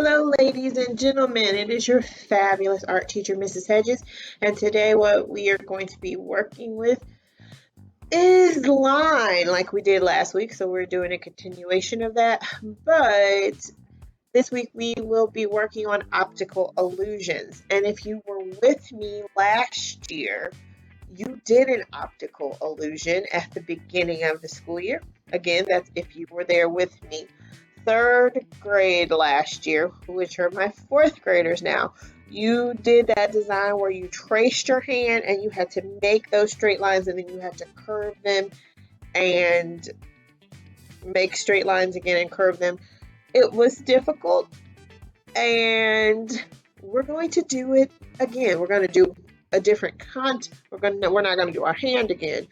Hello, ladies and gentlemen. It is your fabulous art teacher, Mrs. Hedges, and today what we are going to be working with is line, like we did last week. So we're doing a continuation of that, but this week we will be working on optical illusions. And if you were with me last year, you did an optical illusion at the beginning of the school year. Again, that's if you were there with me. Third grade last year, which are my fourth graders now, you did that design where you traced your hand and you had to make those straight lines and then you had to curve them and make straight lines again and curve them. It was difficult, and we're going to do it again. We're going to do a different we're not going to do our hand again,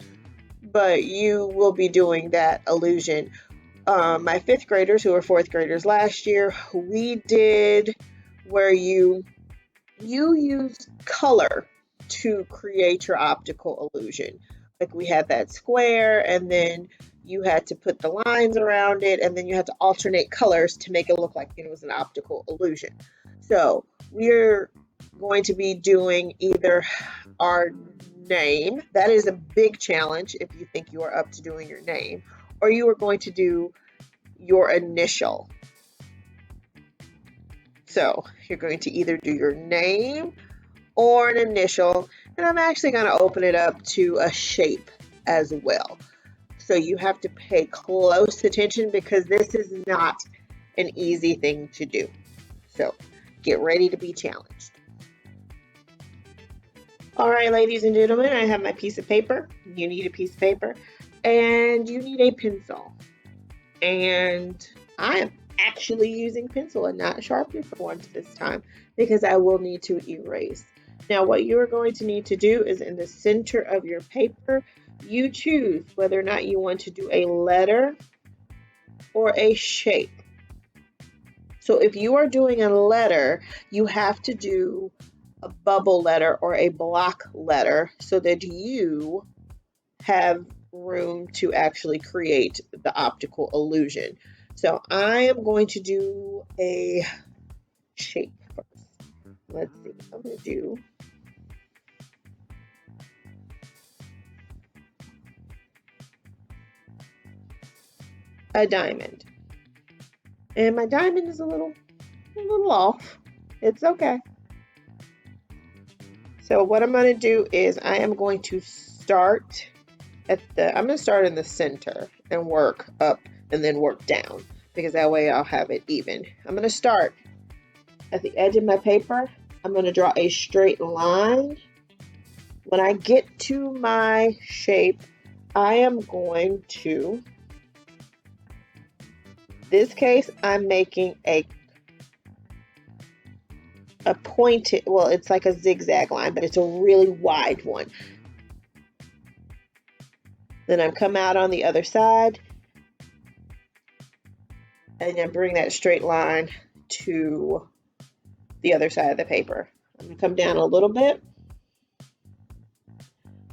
but you will be doing that illusion. My fifth graders, who were fourth graders last year, we did where you use color to create your optical illusion. Like we had that square, and then you had to put the lines around it, and then you had to alternate colors to make it look like it was an optical illusion. So we're going to be doing either our name, that is a big challenge if you think you are up to doing your name, or you are going to do your initial. So you're going to either do your name or an initial, and I'm actually going to open it up to a shape as well. So you have to pay close attention because this is not an easy thing to do. So get ready to be challenged. All right, ladies and gentlemen, I have my piece of paper. You need a piece of paper, and you need a pencil. And I am actually using pencil and not Sharpie for once this time because I will need to erase. Now, what you are going to need to do is in the center of your paper, you choose whether or not you want to do a letter or a shape. So if you are doing a letter, you have to do a bubble letter or a block letter so that you have room to actually create the optical illusion. So I am going to do a shape first. Let's see, I'm going to do a diamond. And my diamond is a little off. It's okay. So what I'm going to do is I am going to start I'm going to start in the center and work up and then work down because that way I'll have it even. I'm going to start at the edge of my paper. I'm going to draw a straight line. When I get to my shape, I am going to, this case, I'm making a pointed, well, it's like a zigzag line, but it's a really wide one. Then I come out on the other side and then bring that straight line to the other side of the paper. I'm going to come down a little bit.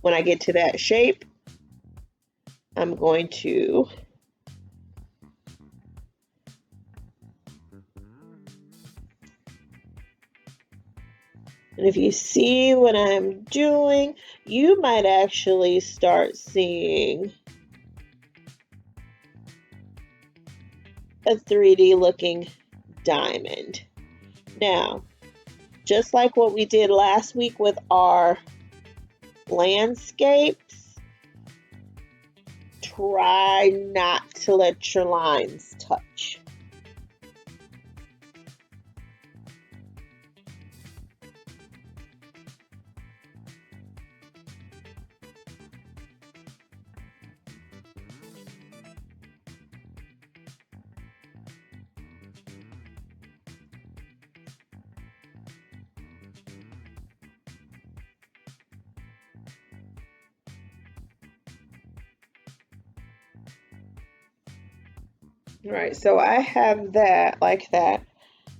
When I get to that shape, I'm going to and if you see what I'm doing, you might actually start seeing a 3D looking diamond. Now, just like what we did last week with our landscapes, try not to let your lines touch. All right, so I have that like that.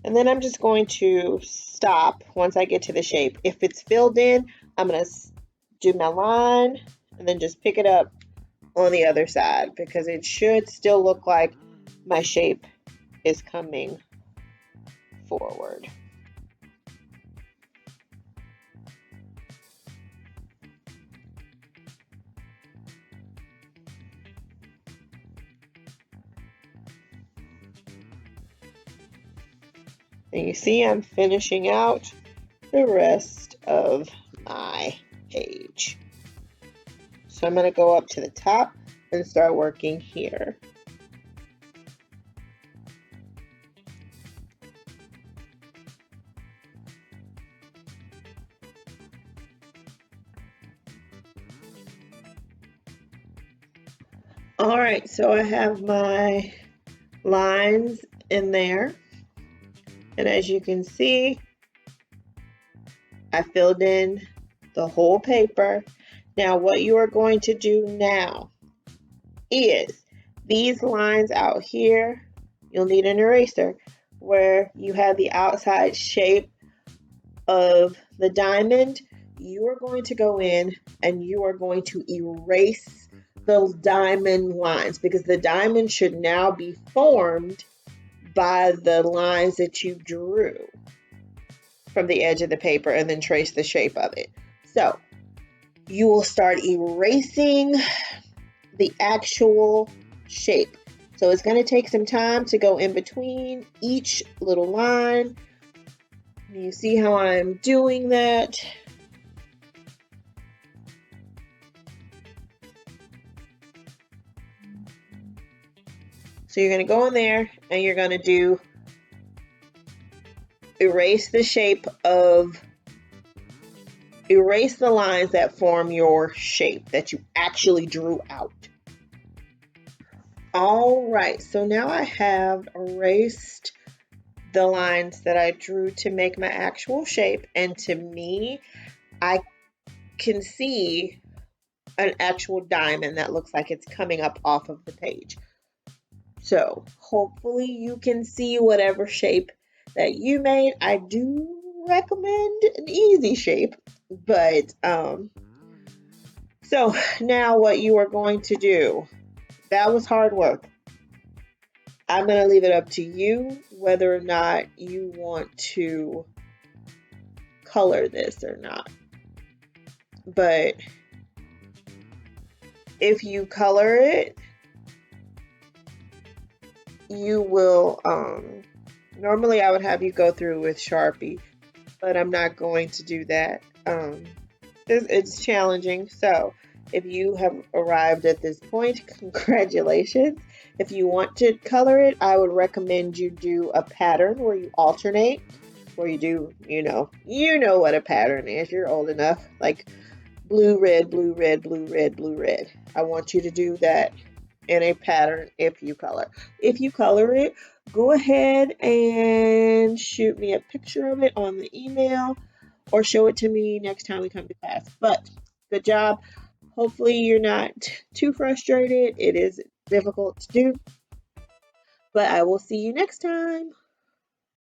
And then I'm just going to stop once I get to the shape. If it's filled in, I'm going to do my line and then just pick it up on the other side because it should still look like my shape is coming forward. And you see I'm finishing out the rest of my page. So I'm going to go up to the top and start working here. All right, so I have my lines in there. And as you can see, I filled in the whole paper. Now what you are going to do now is these lines out here, you'll need an eraser, where you have the outside shape of the diamond. You are going to go in and you are going to erase the diamond lines, because the diamond should now be formed by the lines that you drew from the edge of the paper and then trace the shape of it. So you will start erasing the actual shape. So it's going to take some time to go in between each little line. You see how I'm doing that? So you're going to go in there and you're going to do erase the lines that form your shape that you actually drew out. All right, so now I have erased the lines that I drew to make my actual shape, and to me, I can see an actual diamond that looks like it's coming up off of the page. So hopefully you can see whatever shape that you made. I do recommend an easy shape, but so now what you are going to do, that was hard work. I'm going to leave it up to you whether or not you want to color this or not. But if you color it, you will, normally I would have you go through with Sharpie, but I'm not going to do that. It's challenging. So if you have arrived at this point, congratulations. If you want to color it, I would recommend you do a pattern where you alternate, where you do, you know what a pattern is. You're old enough, like blue, red, blue, red, blue, red, blue, red. I want you to do that in a pattern if you color. If you color it, go ahead and shoot me a picture of it on the email or show it to me next time we come to class. But good job. Hopefully you're not too frustrated. It is difficult to do, but I will see you next time.